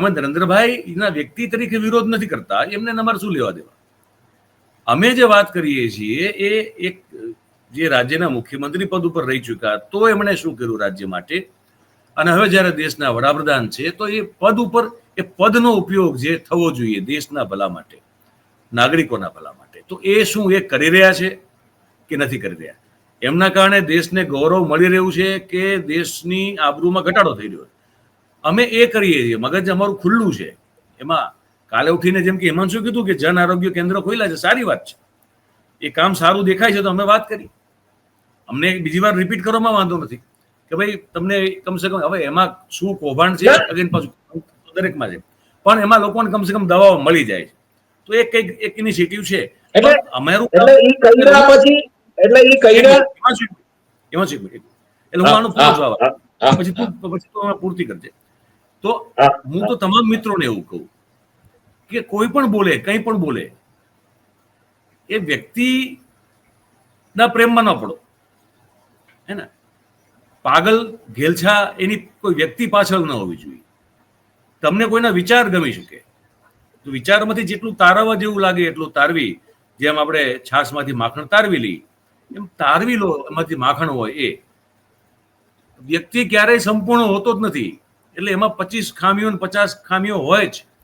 અમે નરેન્દ્રભાઈના વ્યક્તિ તરીકે વિરોધ નથી કરતા, એમને અમારે શું લેવા દેવા. અમે જે વાત કરીએ છીએ એ એક જે રાજ્યના મુખ્યમંત્રી પદ ઉપર રહી ચૂક્યા, તો એમણે શું કર્યું રાજ્ય માટે, અને હવે જ્યારે દેશના વડાપ્રધાન છે તો એ પદ ઉપર એ પદનો ઉપયોગ જે થવો જોઈએ દેશના ભલા માટે, નાગરિકોના ભલા માટે, તો એ શું એ કરી રહ્યા છે કે નથી કરી રહ્યા? એમના કારણે દેશને ગૌરવ મળી રહ્યું છે કે દેશની આબરૂમાં ઘટાડો થઈ રહ્યો છે? અમે એ કરીએ છીએ, મગજ અમારું ખુલ્લું છે. એમાં કાલે ઉઠીને જેમ કે હિમાંશુ કીધું કે જન આરોગ્ય કેન્દ્ર ખોલ્યા છે, સારી વાત છે, એ કામ સારું દેખાય છે તો અમે વાત કરી. અમને બીજી વાર રિપીટ કરવામાં વાંધો નથી કે ભાઈ તમને કમસે કમ, હવે એમાં શું કૌભાંડ છે અગેન પાછું દરેકમાં છે, પણ એમાં લોકોને કમસે કમ દવાઓ મળી જાય છે, તો એ કઈક એક ઇનિશિયેટિવ છે. એટલે અમારું એટલે ઈ કઈરા પછી એટલે ઈ કઈરા એટલે હું આનો પૂરો જવાબ પછી તું પૂર્તિ કરજે. તો હું તો તમામ મિત્રોને એવું કહું કે કોઈ પણ બોલે, કંઈ પણ બોલે, એ વ્યક્તિના પ્રેમમાં ન પડો, હે ને. પાગલ ઘેલછા એની કોઈ વ્યક્તિ પાછળ ન હોવી જોઈએ. તમને કોઈના વિચાર ગમી શકે તો વિચારમાંથી જેટલું તારવવા જેવું લાગે એટલું તારવી, જેમ આપણે છાશમાંથી માખણ તારવી લઈ એમ તારવી લો, એમાંથી માખણ હોય એ. વ્યક્તિ ક્યારેય સંપૂર્ણ હોતો જ નથી, એટલે એમાં 25 ખામીઓ 50 ખામીઓ હોય જ.